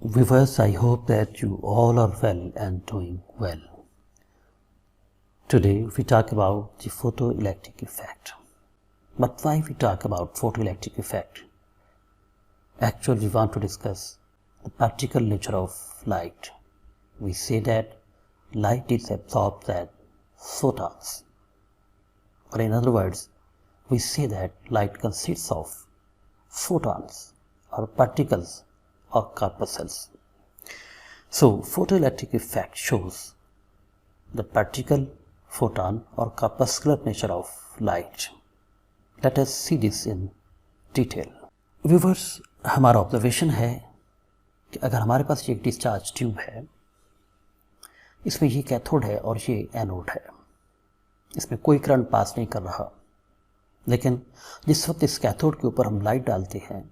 Viewers, I hope that you all are well and doing well. Today we talk about the photoelectric effect. But why we talk about photoelectric effect? Actually, we want to discuss the particle nature of light. We say that light is absorbed as photons. Or in other words, we say that light consists of photons or particles or corpuscles. So, photoelectric effect shows the particle, photon or corpuscular nature of light. Let us see this in detail. Viewers, हमारा observation है कि अगर हमारे पास ये एक discharge tube है, इसमें ये कैथोड है और ये एनोड है, इसमें कोई करंट पास नहीं कर रहा, लेकिन जिस वक्त इस कैथोड के ऊपर हम लाइट डालते हैं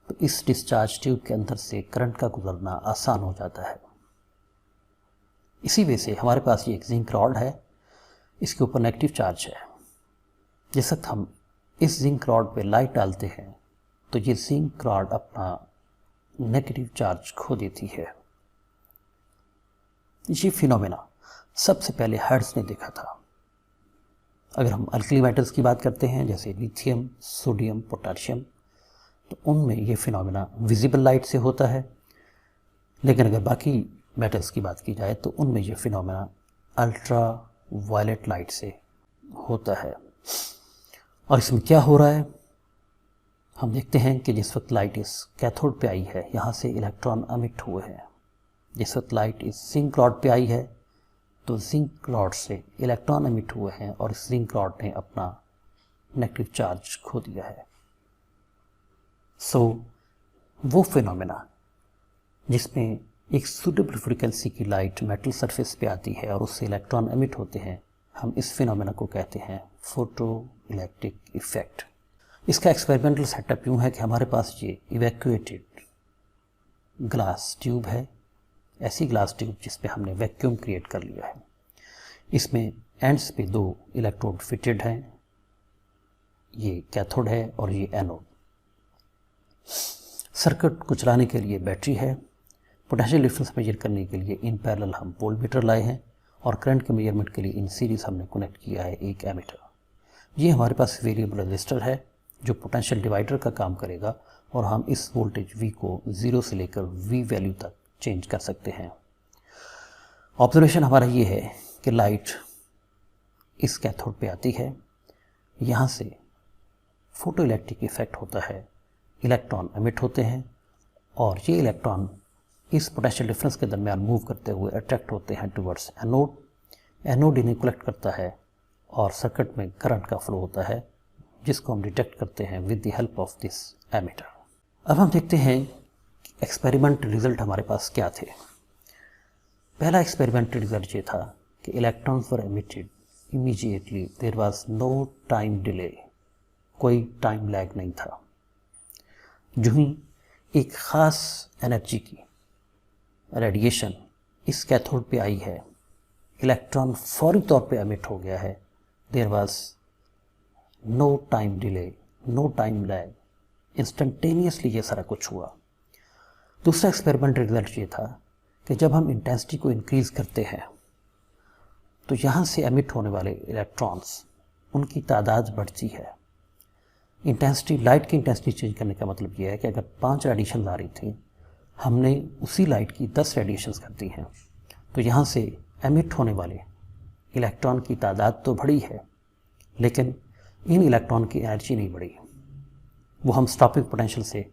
तो इस डिस्चार्ज ट्यूब के अंदर से करंट का गुजरना आसान हो जाता है। इसी वजह से हमारे पास ये एक जिंक रॉड है, इसके ऊपर नेगेटिव चार्ज है। जिस वक्त हम इस जिंक रॉड पे लाइट डालते हैं तो ये जिंक रॉड अपना नेगेटिव चार्ज खो देती है। ये फिनोमेना सबसे पहले हर्ट्ज ने देखा था। अगर हम अल्कली मेटल्स की बात करते हैं जैसे लिथियम, सोडियम, पोटेशियम, तो उनमें ये फिनोमेना विजिबल लाइट से होता है, लेकिन अगर बाकी मेटल्स की बात की जाए तो उनमें ये फिनोमेना अल्ट्रा वायलेट लाइट से होता है। और इसमें क्या हो रहा है, हम देखते हैं कि जिस वक्त लाइट इस कैथोड पे आई है, यहाँ से इलेक्ट्रॉन अमिट हुए हैं। जिस वक्त लाइट इस जिंक रॉड पे आई है तो जिंक रॉड से इलेक्ट्रॉन अमिट हुए हैं और इस जिंक रॉड ने अपना नेगेटिव चार्ज खो दिया है। सो वो फिनोमेना जिसमें एक सूटेबल फ्रीक्वेंसी की लाइट मेटल सरफेस पे आती है और उससे इलेक्ट्रॉन एमिट होते हैं, हम इस फिनोमेना को कहते हैं फोटो इलेक्ट्रिक इफेक्ट। इसका एक्सपेरिमेंटल सेटअप यूँ है कि हमारे पास ये इवैक्यूएटेड ग्लास ट्यूब है, ऐसी ग्लास ट्यूब जिस पे हमने वैक्यूम क्रिएट कर लिया है। इसमें एंड्स पे 2 इलेक्ट्रोड फिटेड हैं, ये कैथोड है और ये एनोड। सर्किट को चलाने के लिए बैटरी है, पोटेंशियल डिफरेंस मेजर करने के लिए इन पैरेलल हम वोल्टमीटर लाए हैं और करंट के मेजरमेंट के लिए इन सीरीज हमने कनेक्ट किया है एक एमीटर। ये हमारे पास वेरिएबल रजिस्टर है जो पोटेंशियल डिवाइडर का काम करेगा और हम इस वोल्टेज V को 0 से लेकर V वैल्यू तक चेंज कर सकते हैं। ऑब्जर्वेशन हमारा ये है कि लाइट इस कैथोड पे आती है, यहाँ से फोटो इलेक्ट्रिक इफेक्ट होता है, इलेक्ट्रॉन एमिट होते हैं और ये इलेक्ट्रॉन इस पोटेंशियल डिफरेंस के दरमियान मूव करते हुए अट्रैक्ट होते हैं टुवर्ड्स एनोड। एनोड इन्हें कलेक्ट करता है और सर्किट में करंट का फ्लो होता है जिसको हम डिटेक्ट करते हैं with the help of this ammeter. अब हम देखते हैं कि एक्सपेरिमेंट रिजल्ट हमारे पास क्या थे। पहला एक्सपेरिमेंट रिजल्ट ये था कि electrons were emitted immediately, there was no time delay, कोई टाइम लैग नहीं था। जो ही एक ख़ास एनर्जी की रेडिएशन इस कैथोड पे आई है, इलेक्ट्रॉन फौरी तौर पे एमिट हो गया है, there was no time delay, no time lag, instantaneously ये सारा कुछ हुआ। दूसरा एक्सपेरिमेंट रिजल्ट ये था कि जब हम इंटेंसिटी को इंक्रीज़ करते हैं तो यहाँ से एमिट होने वाले इलेक्ट्रॉन्स, उनकी तादाद बढ़ती है। इंटेंसिटी, लाइट की इंटेंसिटी चेंज करने का मतलब ये है कि अगर 5 रेडिएशन आ रही थी, हमने उसी लाइट की 10 रेडिएशंस कर दी हैं, तो यहाँ से एमिट होने वाले इलेक्ट्रॉन की तादाद तो बढ़ी है, लेकिन इन इलेक्ट्रॉन की एनर्जी नहीं बढ़ी। वो हम स्टॉपिंग पोटेंशियल से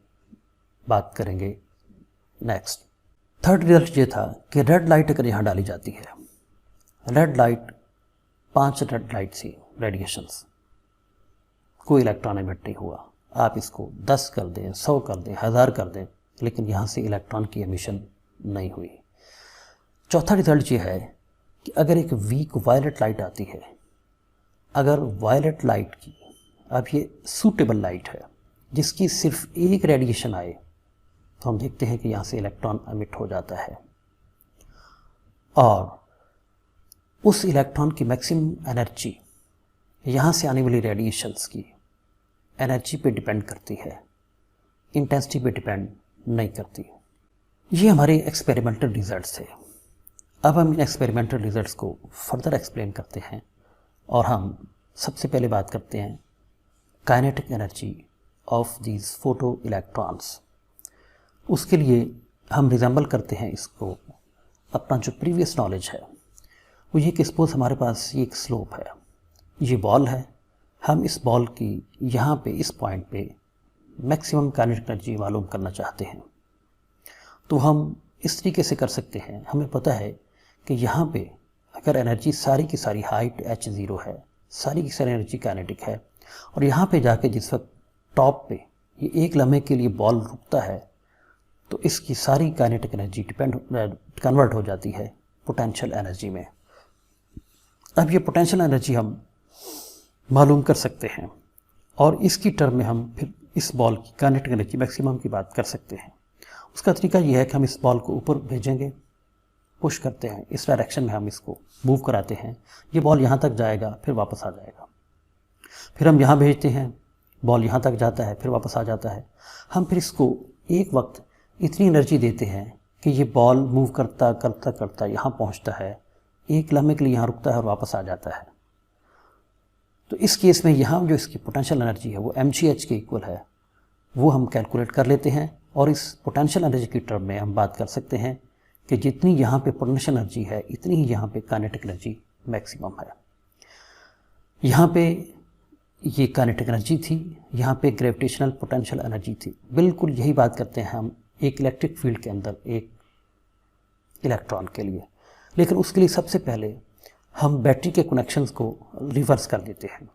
बात करेंगे नेक्स्ट। थर्ड रिजल्ट ये था कि रेड लाइट अगर यहाँ डाली जाती है, रेड लाइट 5 रेड लाइट सी रेडिएशंस, कोई इलेक्ट्रॉन एमिट नहीं हुआ। आप इसको 10 कर दें, 100 कर दें, 1000 कर दें, लेकिन यहाँ से इलेक्ट्रॉन की एमिशन नहीं हुई। चौथा रिजल्ट ये है कि अगर एक वीक वायलेट लाइट आती है, अगर वायलेट लाइट की, अब ये सूटेबल लाइट है जिसकी सिर्फ एक रेडिएशन आए, तो हम देखते हैं कि यहाँ से इलेक्ट्रॉन एमिट हो जाता है और उस इलेक्ट्रॉन की मैक्सिमम एनर्जी यहाँ से आने वाली रेडिएशंस की एनर्जी पे डिपेंड करती है, इंटेंसिटी पे डिपेंड नहीं करती। ये हमारे एक्सपेरिमेंटल रिजल्ट्स थे। अब हम इन एक्सपेरिमेंटल रिजल्ट्स को फर्दर एक्सप्लेन करते हैं और हम सबसे पहले बात करते हैं kinetic energy of these photo electrons. उसके लिए हम रिजेंबल करते हैं इसको अपना जो प्रीवियस नॉलेज है, वो ये कि सपोज हमारे पास ये एक स्लोप है, ये बॉल है, हम इस बॉल की यहाँ पे इस पॉइंट पे मैक्सिमम काइनेटिक एनर्जी मालूम करना चाहते हैं। तो हम इस तरीके से कर सकते हैं, हमें पता है कि यहाँ पे अगर एनर्जी सारी की सारी हाइट h0 है, सारी की सारी एनर्जी काइनेटिक है, और यहाँ पे जाके जिस वक्त टॉप पे ये एक लम्हे के लिए बॉल रुकता है तो इसकी सारी काइनेटिक एनर्जी कन्वर्ट हो जाती है पोटेंशियल एनर्जी में। अब ये पोटेंशियल एनर्जी हम मालूम कर सकते हैं और इसकी टर्म में हम फिर इस बॉल की काइनेटिक एनर्जी मैक्सिमम की बात कर सकते हैं। उसका तरीका यह है कि हम इस बॉल को ऊपर भेजेंगे, पुश करते हैं, इस डायरेक्शन में हम इसको मूव कराते हैं, ये बॉल यहाँ तक जाएगा फिर वापस आ जाएगा। फिर हम यहाँ भेजते हैं, बॉल यहाँ तक जाता है फिर वापस आ जाता है। हम फिर इसको एक वक्त इतनी एनर्जी देते हैं कि ये बॉल मूव करता करता करता यहाँ पहुँचता है, एक लम्हे के लिए यहाँ रुकता है और वापस आ जाता है। तो इस केस में यहाँ जो इसकी पोटेंशियल एनर्जी है वो mgh के इक्वल है, वो हम कैलकुलेट कर लेते हैं और इस पोटेंशियल एनर्जी की टर्म में हम बात कर सकते हैं कि जितनी यहाँ पे पोटेंशियल एनर्जी है इतनी ही यहाँ पे काइनेटिक एनर्जी मैक्सिमम है। यहाँ पे ये काइनेटिक एनर्जी थी, यहाँ पे ग्रेविटेशनल पोटेंशियल एनर्जी थी। बिल्कुल यही बात करते हैं हम एक इलेक्ट्रिक फील्ड के अंदर एक इलेक्ट्रॉन के लिए। लेकिन उसके लिए सबसे पहले हम बैटरी के कनेक्शंस को रिवर्स कर देते हैं,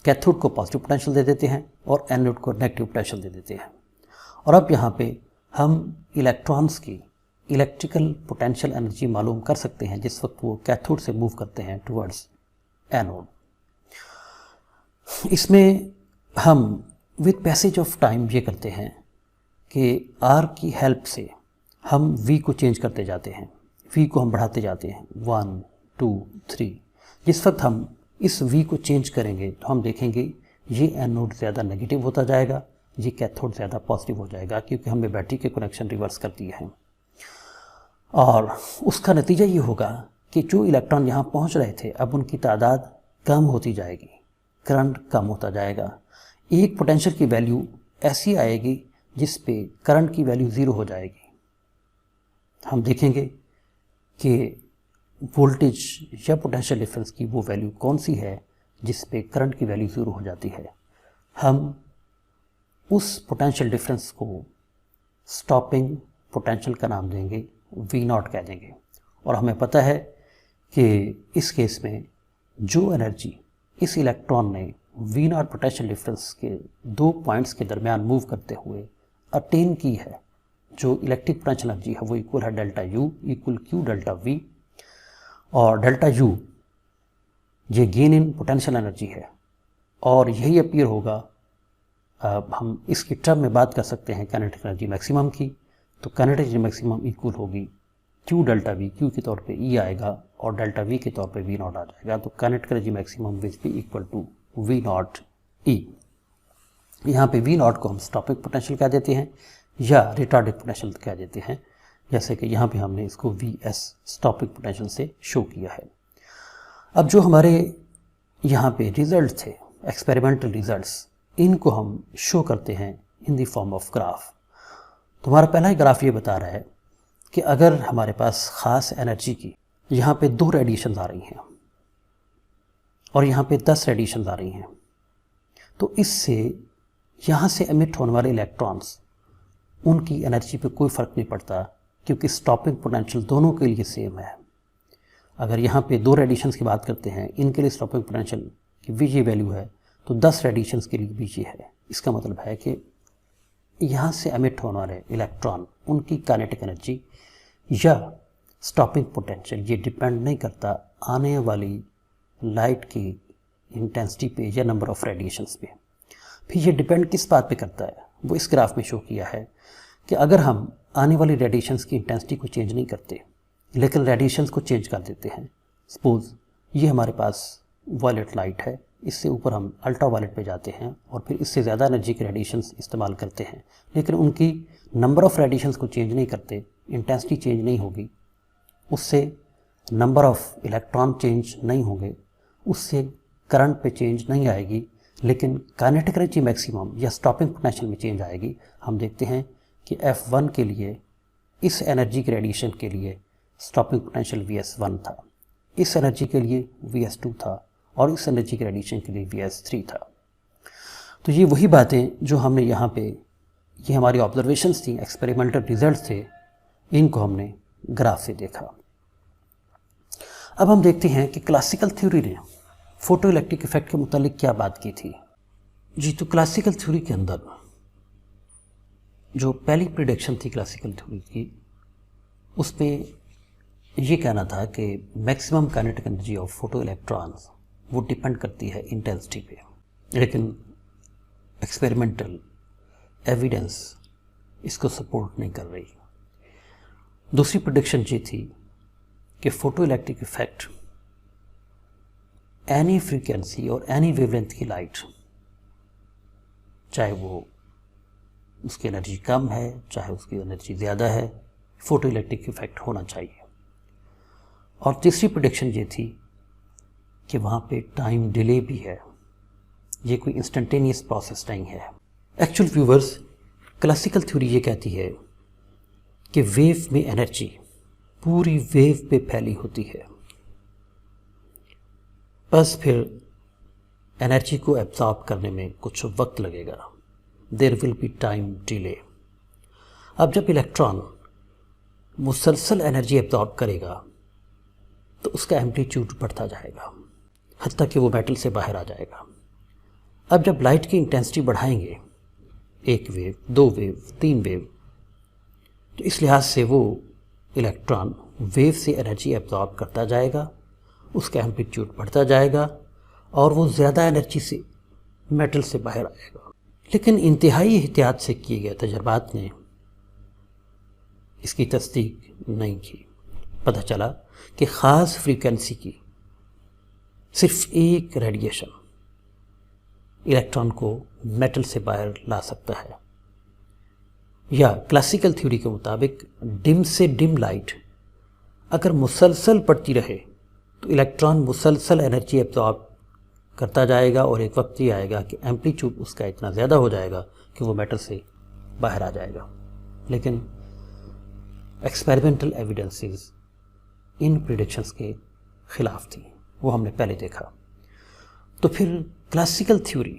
कैथोड को पॉजिटिव पोटेंशियल दे देते हैं और एनोड को नेगेटिव पोटेंशियल दे देते हैं। और अब यहाँ पे हम इलेक्ट्रॉन्स की इलेक्ट्रिकल पोटेंशियल एनर्जी मालूम कर सकते हैं जिस वक्त वो कैथोड से मूव करते हैं टुवर्ड्स एनोड। इसमें हम विद पैसेज ऑफ टाइम ये करते हैं कि आर की हेल्प से हम वी को चेंज करते जाते हैं, वी को हम बढ़ाते जाते हैं 1 2 3। जिस वक्त हम इस वी को चेंज करेंगे तो हम देखेंगे ये एनोड ज़्यादा नेगेटिव होता जाएगा, ये कैथोड ज़्यादा पॉजिटिव हो जाएगा, क्योंकि हमने बैटरी के कनेक्शन रिवर्स कर दिए हैं। और उसका नतीजा ये होगा कि जो इलेक्ट्रॉन यहाँ पहुँच रहे थे अब उनकी तादाद कम होती जाएगी, करंट कम होता जाएगा। एक पोटेंशियल की वैल्यू ऐसी आएगी जिस पे करंट की वैल्यू 0 हो जाएगी। हम देखेंगे कि वोल्टेज या पोटेंशियल डिफरेंस की वो वैल्यू कौन सी है जिस पे करंट की वैल्यू 0 हो जाती है। हम उस पोटेंशियल डिफरेंस को स्टॉपिंग पोटेंशियल का नाम देंगे, V0 कह देंगे। और हमें पता है कि इस केस में जो एनर्जी इस इलेक्ट्रॉन ने V0 पोटेंशियल डिफरेंस के 2 पॉइंट्स के दरमियान मूव करते हुए अटेन की है, जो इलेक्ट्रिक पोटेंशियल एनर्जी है वो इक्वल है delta U equal Q delta V। और डेल्टा U ये गेन इन पोटेंशियल एनर्जी है और यही अपीयर होगा। अब हम इसकी टर्म में बात कर सकते हैं काइनेटिक एनर्जी मैक्सिमम की। तो काइनेटिक एनर्जी मैक्सिमम इक्वल होगी Q डेल्टा V, Q के तौर पे E आएगा और डेल्टा V के तौर पे V0 आ जाएगा। तो kinetic energy maximum which be equal to V0 E। यहाँ पे V0 को हम स्टॉपिंग पोटेंशियल कह देते हैं या रिटार्डेड पोटेंशियल कह देते हैं, जैसे कि यहाँ पे हमने इसको Vs स्टॉपिंग पोटेंशियल से शो किया है। अब जो हमारे यहाँ पे रिजल्ट थे, एक्सपेरिमेंटल रिजल्ट्स, इनको हम शो करते हैं in the form of graph. तो हमारा पहला ही ग्राफ ये बता रहा है कि अगर हमारे पास ख़ास एनर्जी की यहाँ पे 2 रेडिएशन आ रही हैं और यहाँ पे 10 रेडिएशन आ रही हैं, तो इससे यहाँ से एमिट होने वाले इलेक्ट्रॉन्स उनकी एनर्जी पे कोई फ़र्क नहीं पड़ता, क्योंकि स्टॉपिंग पोटेंशियल दोनों के लिए सेम है। अगर यहाँ पे 2 रेडिएशंस की बात करते हैं, इनके लिए स्टॉपिंग पोटेंशियल की भी ये वैल्यू है, तो 10 रेडिएशंस के लिए भी ये है। इसका मतलब है कि यहाँ से एमिट होने वाले इलेक्ट्रॉन उनकी काइनेटिक एनर्जी या स्टॉपिंग पोटेंशियल ये डिपेंड नहीं करता आने वाली लाइट की इंटेंसिटी पे या नंबर ऑफ रेडिएशंस पे। फिर ये डिपेंड किस बात पे करता है, वो इस ग्राफ में शो किया है कि अगर हम आने वाली रेडिएशंस की इंटेंसिटी को चेंज नहीं करते लेकिन रेडिएशंस को चेंज कर देते हैं। सपोज ये हमारे पास वायलेट लाइट है इससे ऊपर हम अल्ट्रावायलेट पे जाते हैं और फिर इससे ज़्यादा एनर्जी के रेडिएशंस इस्तेमाल करते हैं, लेकिन उनकी नंबर ऑफ़ रेडिएशंस को चेंज नहीं करते, इंटेंसिटी चेंज नहीं होगी, उससे नंबर ऑफ़ इलेक्ट्रॉन चेंज नहीं होंगे, उससे करंट पे चेंज नहीं आएगी, लेकिन काइनेटिक एनर्जी मैक्सिमम या स्टॉपिंग पोटेंशियल में चेंज आएगी। हम देखते हैं कि F1 के लिए इस एनर्जी के रेडिएशन के लिए स्टॉपिंग पोटेंशियल Vs1 था, इस एनर्जी के लिए Vs2 था और इस एनर्जी के रेडिएशन के लिए Vs3 था। तो ये वही बातें जो हमने यहाँ पे, ये हमारी ऑब्जर्वेशंस थी, एक्सपेरिमेंटल रिजल्ट्स थे, इनको हमने ग्राफ से देखा। अब हम देखते हैं कि क्लासिकल थ्योरी ने फोटो इलेक्ट्रिक इफेक्ट के मुतालिक क्या बात की थी। जी, तो क्लासिकल थ्योरी के अंदर जो पहली प्रिडिक्शन थी क्लासिकल थ्योरी की, उसमें ये कहना था कि maximum kinetic energy of photo electrons वो डिपेंड करती है इंटेंसिटी पे, लेकिन एक्सपेरिमेंटल एविडेंस इसको सपोर्ट नहीं कर रही। दूसरी प्रेडिक्शन ये थी कि photo electric effect any frequency और एनी वेवलेंथ की लाइट, चाहे वो उसकी एनर्जी कम है चाहे उसकी एनर्जी ज़्यादा है, फोटो इलेक्ट्रिक इफेक्ट होना चाहिए। और तीसरी प्रेडिक्शन ये थी कि वहाँ पे टाइम डिले भी है, ये कोई इंस्टेंटेनियस प्रोसेस नहीं है। एक्चुअल व्यूवर्स, क्लासिकल थ्योरी ये कहती है कि वेव में एनर्जी पूरी वेव पे फैली होती है, बस फिर एनर्जी को एब्जॉर्ब करने में कुछ वक्त लगेगा, there will be time delay. अब जब इलेक्ट्रॉन मुसलसल एनर्जी एब्जॉर्ब करेगा तो उसका एम्पलीट्यूड बढ़ता जाएगा, हत्ता कि वो मेटल से बाहर आ जाएगा। अब जब लाइट की इंटेंसिटी बढ़ाएंगे, 1 वेव, 2 वेव, 3 वेव, तो इस लिहाज से वो इलेक्ट्रॉन वेव से एनर्जी एब्जॉर्ब करता जाएगा, उसका एम्पलीट्यूड बढ़ता जाएगा और वो ज़्यादा एनर्जी से मेटल से बाहर आएगा। लेकिन इंतहाई एहतियात से किए गए तजर्बात ने इसकी तस्दीक नहीं की। पता चला कि ख़ास फ्रीक्वेंसी की सिर्फ एक रेडिएशन इलेक्ट्रॉन को मेटल से बाहर ला सकता है, या क्लासिकल थ्योरी के मुताबिक डिम से डिम लाइट अगर मुसलसल पड़ती रहे तो इलेक्ट्रॉन मुसलसल एनर्जी एब्जॉर्ब करता जाएगा और एक वक्त ये आएगा कि एम्पलीट्यूड उसका इतना ज़्यादा हो जाएगा कि वो मेटल से बाहर आ जाएगा। लेकिन एक्सपेरिमेंटल एविडेंसेस इन प्रिडिक्शंस के ख़िलाफ़ थी, वो हमने पहले देखा। तो फिर क्लासिकल थ्योरी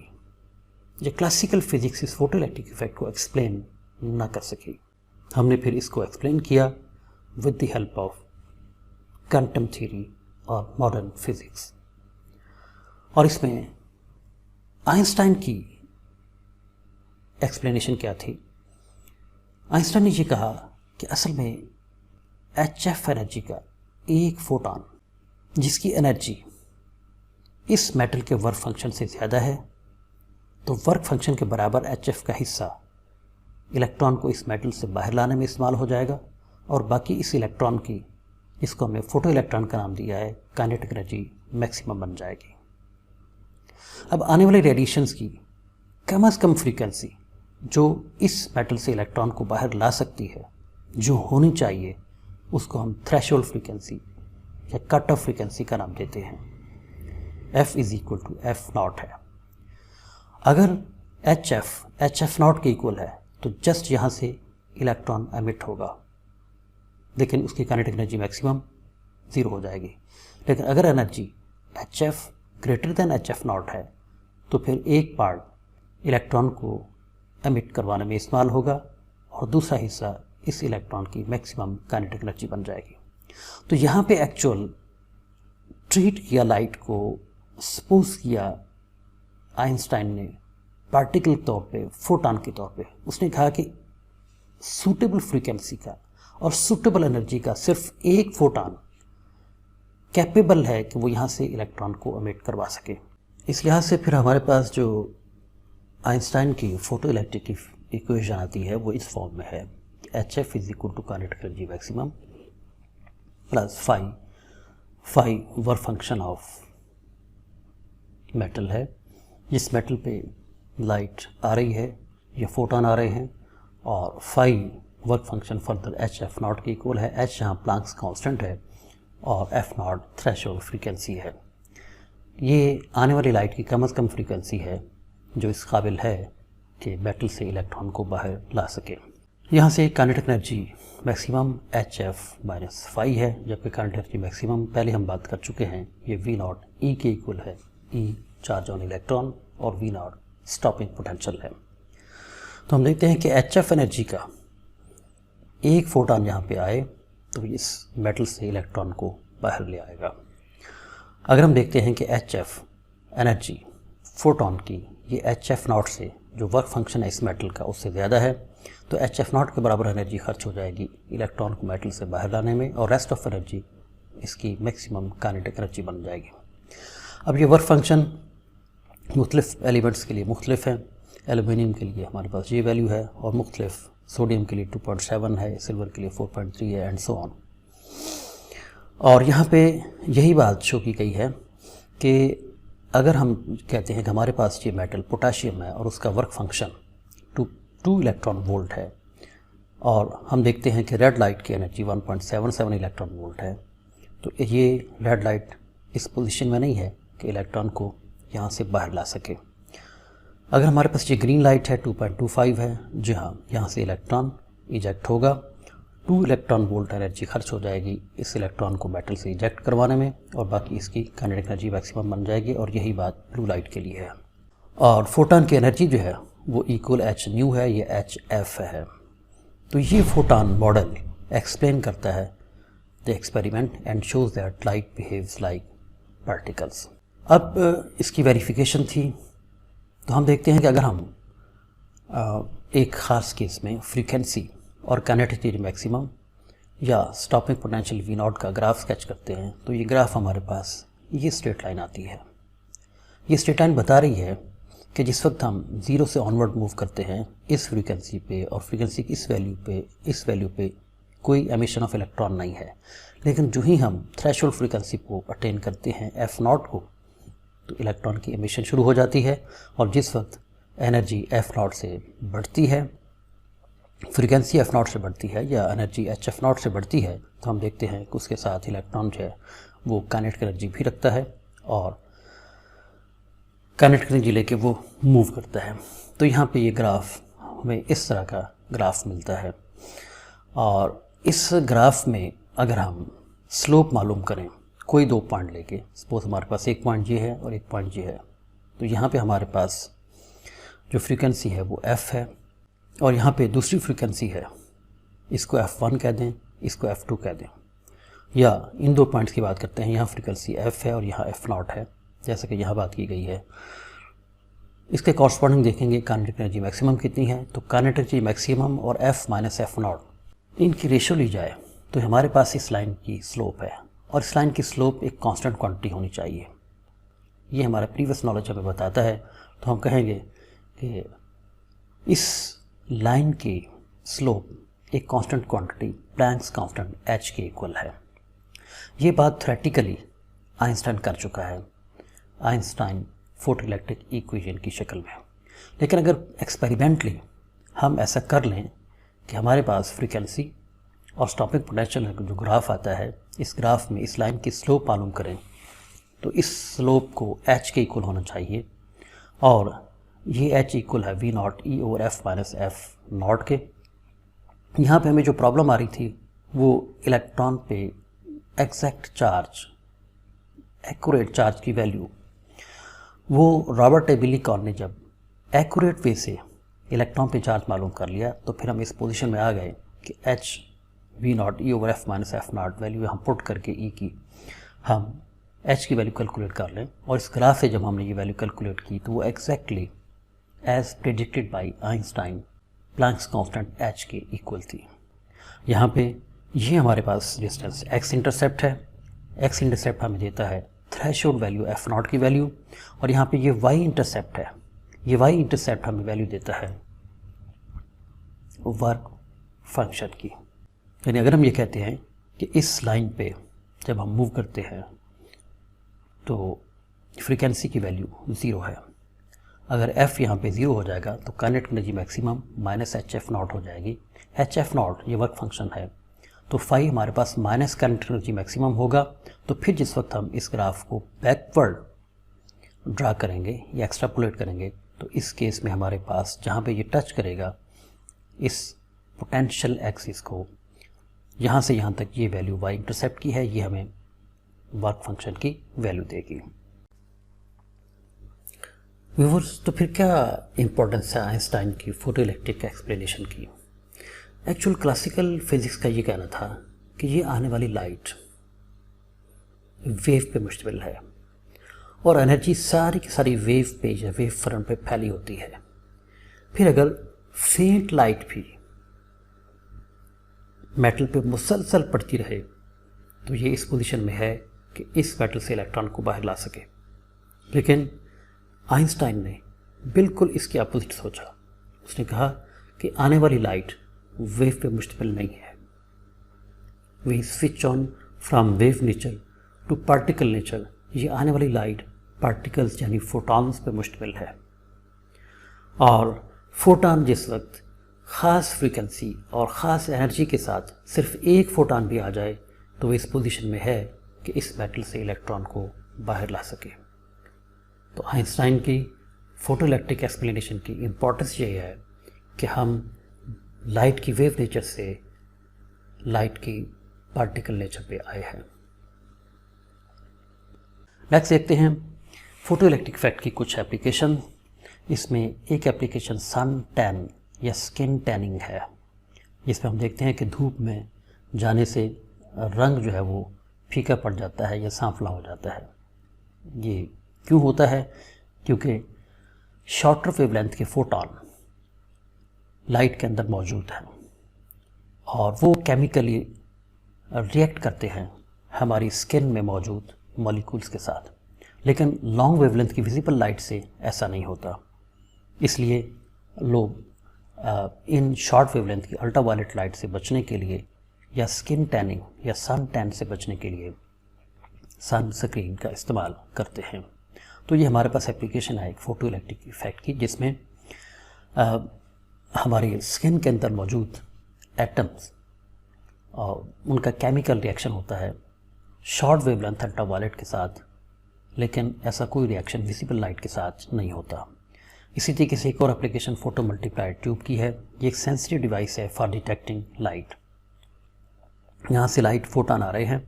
या क्लासिकल फिजिक्स इस फोटो इलेक्ट्रिक इफेक्ट को एक्सप्लेन ना कर सकी। हमने फिर इसको एक्सप्लेन किया with the help of quantum theory और मॉडर्न फिजिक्स। और इसमें आइंस्टाइन की एक्सप्लेनेशन क्या थी? आइंस्टाइन ने ये कहा कि असल में HF एनर्जी का एक फोटॉन जिसकी एनर्जी इस मेटल के वर्क फंक्शन से ज़्यादा है, तो वर्क फंक्शन के बराबर HF का हिस्सा इलेक्ट्रॉन को इस मेटल से बाहर लाने में इस्तेमाल हो जाएगा और बाकी इस इलेक्ट्रॉन की, जिसको हमने फोटो इलेक्ट्रॉन का नाम दिया है, काइनेटिक एनर्जी मैक्सिमम बन जाएगी। अब आने वाले रेडिएशंस की कम से कम फ्रीक्वेंसी जो इस मेटल से इलेक्ट्रॉन को बाहर ला सकती है, जो होनी चाहिए, उसको हम थ्रेशोल्ड फ्रीक्वेंसी या कट ऑफ फ्रीक्वेंसी का नाम देते हैं। F = F0 है। अगर HF नॉट के इक्वल है तो जस्ट यहाँ से इलेक्ट्रॉन एमिट होगा, लेकिन उसकी काइनेटिक एनर्जी मैक्सिमम 0 हो जाएगी। लेकिन अगर एनर्जी HF > HF0 है तो फिर एक पार्ट इलेक्ट्रॉन को एमिट करवाने में इस्तेमाल होगा और दूसरा हिस्सा इस इलेक्ट्रॉन की मैक्सिमम काइनेटिक एनर्जी बन जाएगी। तो यहाँ पे एक्चुअल ट्रीट किया लाइट को, सपोज किया आइंस्टाइन ने पार्टिकल के तौर पे, फोटॉन के तौर पे। उसने कहा कि सूटेबल फ्रीक्वेंसी का और सूटेबल एनर्जी का सिर्फ एक फोटॉन कैपेबल है कि वो यहाँ से इलेक्ट्रॉन को एमिट करवा सके। इस लिहाज से फिर हमारे पास जो आइंस्टाइन की फोटो इलेक्ट्रिक इक्वेशन आती है वो इस फॉर्म में है, HF = kinetic energy maximum plus phi work function of metal है, जिस मेटल पे लाइट आ रही है या फोटोन आ रहे हैं, और phi work function further h f not के इक्वल है। एच यहाँ प्लांक्स कांस्टेंट है और एफ नॉट थ्रेशोल्ड फ्रीक्वेंसी है। ये आने वाली लाइट की कम से कम फ्रीक्वेंसी है जो इस काबिल है कि मेटल से इलेक्ट्रॉन को बाहर ला सके। यहाँ से kinetic energy maximum h f minus phi है, जबकि काइनेटिक एनर्जी मैक्सिमम पहले हम बात कर चुके हैं, ये वी नॉट ई के इक्वल है। ई चार्ज ऑन इलेक्ट्रॉन और वी नॉट स्टॉपिंग पोटेंशियल है। तो हम देखते हैं कि एच एफ एनर्जी का एक फोटॉन यहाँ पे आए तो इस मेटल से इलेक्ट्रॉन को बाहर ले आएगा। अगर हम देखते हैं कि एच एफ एनर्जी फोटॉन की ये एच एफ नॉट से जो वर्क फंक्शन है इस मेटल का उससे ज़्यादा है, तो एच एफ नॉट के बराबर एनर्जी खर्च हो जाएगी इलेक्ट्रॉन को मेटल से बाहर लाने में, और रेस्ट ऑफ एनर्जी इसकी मैक्सिमम काइनेटिक एनर्जी बन जाएगी। अब ये वर्क फंक्शन मुख्तलिफ एलिमेंट्स के लिए मुख्तलिफ है। एल्युमिनियम के लिए हमारे पास ये वैल्यू है और मुख्तलिफ सोडियम के लिए 2.7 है, सिल्वर के लिए 4.3 है एंड सो ऑन। और यहाँ पे यही बात शो की गई है कि अगर हम कहते हैं कि हमारे पास ये मेटल पोटाशियम है और उसका वर्क फंक्शन 2 इलेक्ट्रॉन वोल्ट है, और हम देखते हैं कि रेड लाइट की एनर्जी 1.77 इलेक्ट्रॉन वोल्ट है, तो ये रेड लाइट इस पोजीशन में नहीं है कि इलेक्ट्रॉन को यहाँ से बाहर ला सके। अगर हमारे पास ये ग्रीन लाइट है 2.25 है, जी हाँ, यहाँ से इलेक्ट्रॉन इजेक्ट होगा, 2 इलेक्ट्रॉन वोल्ट एनर्जी खर्च हो जाएगी इस इलेक्ट्रॉन को मेटल से इजेक्ट करवाने में, और बाकी इसकी काइनेटिक एनर्जी मैक्सिमम बन जाएगी। और यही बात ब्लू लाइट के लिए है। और फोटॉन की एनर्जी जो है वो इक्वल एच न्यू है, ये एच एफ है। तो ये फोटॉन मॉडल एक्सप्लेन करता है the experiment and shows that light behaves like particles. अब इसकी वेरिफिकेशन थी, तो हम देखते हैं कि अगर हम एक ख़ास केस में फ्रीक्वेंसी और काइनेटिक एनर्जी मैक्सिमम या स्टॉपिंग पोटेंशियल वी नॉट का ग्राफ स्केच करते हैं, तो ये ग्राफ हमारे पास ये स्ट्रेट लाइन आती है। ये स्ट्रेट लाइन बता रही है कि जिस वक्त हम 0 से ऑनवर्ड मूव करते हैं इस फ्रीक्वेंसी पे और फ्रीक्वेंसी की इस वैल्यू पे कोई एमिशन ऑफ इलेक्ट्रॉन नहीं है, लेकिन जो ही हम थ्रेशोल्ड फ्रीक्वेंसी को अटेन करते हैं एफ नॉट को, तो इलेक्ट्रॉन की एमिशन शुरू हो जाती है। और जिस वक्त एनर्जी एफ नॉट से बढ़ती है, फ्रीक्वेंसी एफ नॉट से बढ़ती है या एनर्जी एच एफ नॉट से बढ़ती है, तो हम देखते हैं कि उसके साथ इलेक्ट्रॉन जो है वो काइनेटिक एनर्जी भी रखता है और काइनेटिक एनर्जी लेके वो मूव करता है। तो यहाँ पे ये ग्राफ हमें इस तरह का ग्राफ मिलता है, और इस ग्राफ में अगर हम स्लोप मालूम करें कोई 2 पॉइंट लेके, सपोज हमारे पास एक पॉइंट ये है और एक पॉइंट ये है, तो यहाँ पे हमारे पास जो फ्रीक्वेंसी है वो f है, और यहाँ पे दूसरी फ्रीक्वेंसी है, इसको f1 कह दें, इसको f2 कह दें, या इन 2 पॉइंट्स की बात करते हैं, यहाँ फ्रीक्वेंसी f है और यहाँ f नॉट है, जैसे कि यहाँ बात की गई है। इसके कॉरस्पॉन्डिंग देखेंगे काइनेटिक एनर्जी मैक्सिमम कितनी है, तो काइनेटिक एनर्जी मैक्सिमम और f माइनस f नॉट इनकी रेशो ली जाए तो हमारे पास इस लाइन की स्लोप है, और इस लाइन की स्लोप एक कांस्टेंट क्वांटिटी होनी चाहिए। ये हमारा प्रीवियस नॉलेज हमें बताता है। तो हम कहेंगे कि इस लाइन की स्लोप एक constant quantity planks constant h के इक्वल है। ये बात थ्योरेटिकली आइंस्टाइन कर चुका है, आइंस्टाइन फोटोइलेक्ट्रिक इक्वेशन की शक्ल में। लेकिन अगर एक्सपेरिमेंटली हम ऐसा कर लें कि हमारे पास फ्रीक्वेंसी और स्टॉपिंग पोटेंशियल जो ग्राफ आता है, इस ग्राफ में इस लाइन की स्लोप मालूम करें, तो इस स्लोप को h के इक्वल होना चाहिए, और ये h इक्वल है v not e over f minus f not के। यहाँ पे हमें जो प्रॉब्लम आ रही थी वो इलेक्ट्रॉन पे एग्जैक्ट चार्ज, एक्यूरेट चार्ज की वैल्यू, वो रॉबर्ट एबिलिकॉन ने जब एक्यूरेट वे से इलेक्ट्रॉन पे चार्ज मालूम कर लिया, तो फिर हम इस पोजीशन में आ गए कि h v not e over f minus f not value हम पुट करके ई की हम h की वैल्यू कैलकुलेट कर लें, और इस ग्राफ से जब हमने ये वैल्यू कैलकुलेट की तो वो exactly as predicted by Einstein Planck's constant h के इक्वल थी। यहाँ पे ये हमारे पास डिस्टेंस x इंटरसेप्ट है, x इंटरसेप्ट हमें देता है थ्रेशोल्ड वैल्यू f नॉट की वैल्यू, और यहाँ पे ये y इंटरसेप्ट है, ये y इंटरसेप्ट हमें वैल्यू देता है वर्क फंक्शन की। यानी अगर हम ये कहते हैं कि इस लाइन पे जब हम मूव करते हैं तो फ्रीक्वेंसी की वैल्यू 0 है। अगर f यहाँ पे 0 हो जाएगा तो kinetic energy maximum minus HF0 हो जाएगी। HF0 ये वर्क फंक्शन है, तो फाई हमारे पास माइनस काइनेटिक एनर्जी मैक्सिमम होगा। तो फिर जिस वक्त हम इस ग्राफ को बैकवर्ड ड्रा करेंगे या एक्स्ट्रापोलेट करेंगे, तो इस केस में हमारे पास जहाँ पे ये टच करेगा इस पोटेंशियल एक्सिस को, यहाँ से यहाँ तक ये वैल्यू y इंटरसेप्ट की है, ये हमें वर्क फंक्शन की वैल्यू देगी। व्यूअर्स, तो फिर क्या इंपॉर्टेंस है आइंस्टाइन की फोटोइलेक्ट्रिक एक्सप्लेनेशन की। एक्चुअल क्लासिकल फिजिक्स का ये कहना था कि ये आने वाली लाइट वेव पे मुश्तमिल है और एनर्जी सारी की सारी वेव पे या वेव फ्रंट पे फैली होती है। फिर अगर फेंट लाइट भी मेटल पे मुसलसल पड़ती रहे तो ये इस पोजीशन में है कि इस मेटल से इलेक्ट्रॉन को बाहर ला सके। लेकिन आइंस्टाइन ने बिल्कुल इसके अपोजिट सोचा। उसने कहा कि आने वाली लाइट वेव पे मुश्तमिल नहीं है। We switch on from wave nature to particle nature. ये आने वाली लाइट पार्टिकल्स यानी फोटॉन्स पे मुश्तमिल है, और फोटॉन जिस वक्त ख़ास फ्रीक्वेंसी और ख़ास एनर्जी के साथ सिर्फ एक फोटॉन भी आ जाए तो वो इस पोजीशन में है कि इस मेटल से इलेक्ट्रॉन को बाहर ला सके। तो आइंस्टाइन की फोटोइलेक्ट्रिक एक्सप्लेनेशन की इम्पोर्टेंस ये है कि हम लाइट की वेव नेचर से लाइट की पार्टिकल नेचर पे आए हैं। नेक्स्ट देखते हैं फोटोइलेक्ट्रिक इफेक्ट की कुछ एप्लीकेशन। इसमें एक एप्लीकेशन सन टैन या स्किन टैनिंग है, जिसमें हम देखते हैं कि धूप में जाने से रंग जो है वो फीका पड़ जाता है या सांवला हो जाता है। ये क्यों होता है? क्योंकि शॉर्टर वेवलेंथ के फोटॉन लाइट के अंदर मौजूद हैं और वो केमिकली रिएक्ट करते हैं हमारी स्किन में मौजूद मॉलिक्यूल्स के साथ। लेकिन लॉन्ग वेवलेंथ की विजिबल लाइट से ऐसा नहीं होता। इसलिए लोग इन शॉर्ट वेवलेंथ की अल्ट्रावायलेट लाइट से बचने के लिए या स्किन टैनिंग या सन टैन से बचने के लिए सन स्क्रीन का इस्तेमाल करते हैं। तो ये हमारे पास एप्लीकेशन है एक फोटोइलेक्ट्रिक इफेक्ट की, जिसमें हमारी स्किन के अंदर मौजूद एटम्स और उनका केमिकल रिएक्शन होता है शॉर्ट वेवलेंथ अल्ट्रावायलेट के साथ, लेकिन ऐसा कोई रिएक्शन विजिबल लाइट के साथ नहीं होता। इसी तरीके से एक और एप्लीकेशन फोटो मल्टीप्लायर ट्यूब की है। ये एक सेंसिटिव डिवाइस है फॉर डिटेक्टिंग लाइट। यहाँ से लाइट फोटॉन आ रहे हैं।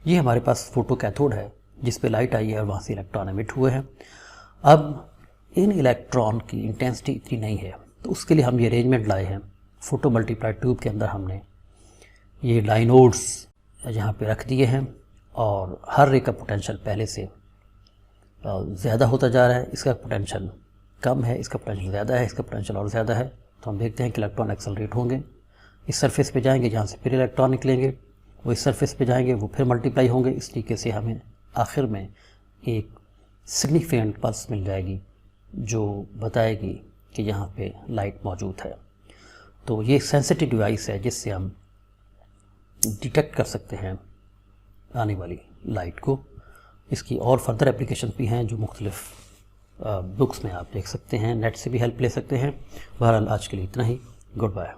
ये हमारे पास फोटो कैथोड है जिस पे लाइट आई है और वहाँ से इलेक्ट्रॉन एमिट हुए हैं। अब इन इलेक्ट्रॉन की इंटेंसिटी इतनी नहीं है, तो उसके लिए हम ये अरेंजमेंट लाए हैं। फोटो मल्टीप्लायर ट्यूब के अंदर हमने ये डायनोड्स यहाँ पे रख दिए हैं और हर रे का पोटेंशियल पहले से ज़्यादा होता जा रहा है। इसका पोटेंशियल कम है, इसका पोटेंशियल ज़्यादा है, इसका पोटेंशियल और ज़्यादा है। तो हम देखते हैं कि इलेक्ट्रॉन एक्सेलरेट होंगे, इस सरफेस पे जाएंगे जहाँ से फिर इलेक्ट्रॉन निकलेंगे, वो इस सरफेस पे जाएंगे, वो फिर मल्टीप्लाई होंगे। इस तरीके से हमें आखिर में एक सिग्निफिकेंट पल्स मिल जाएगी जो बताएगी कि यहाँ पे लाइट मौजूद है। तो ये एक सेंसिटिव डिवाइस है जिससे हम डिटेक्ट कर सकते हैं आने वाली लाइट को। इसकी और फर्दर एप्लीकेशन भी हैं जो मुख्तलिफ बुक्स में आप देख सकते हैं, नेट से भी हेल्प ले सकते हैं। बहरहाल आज के लिए इतना ही। Good bye.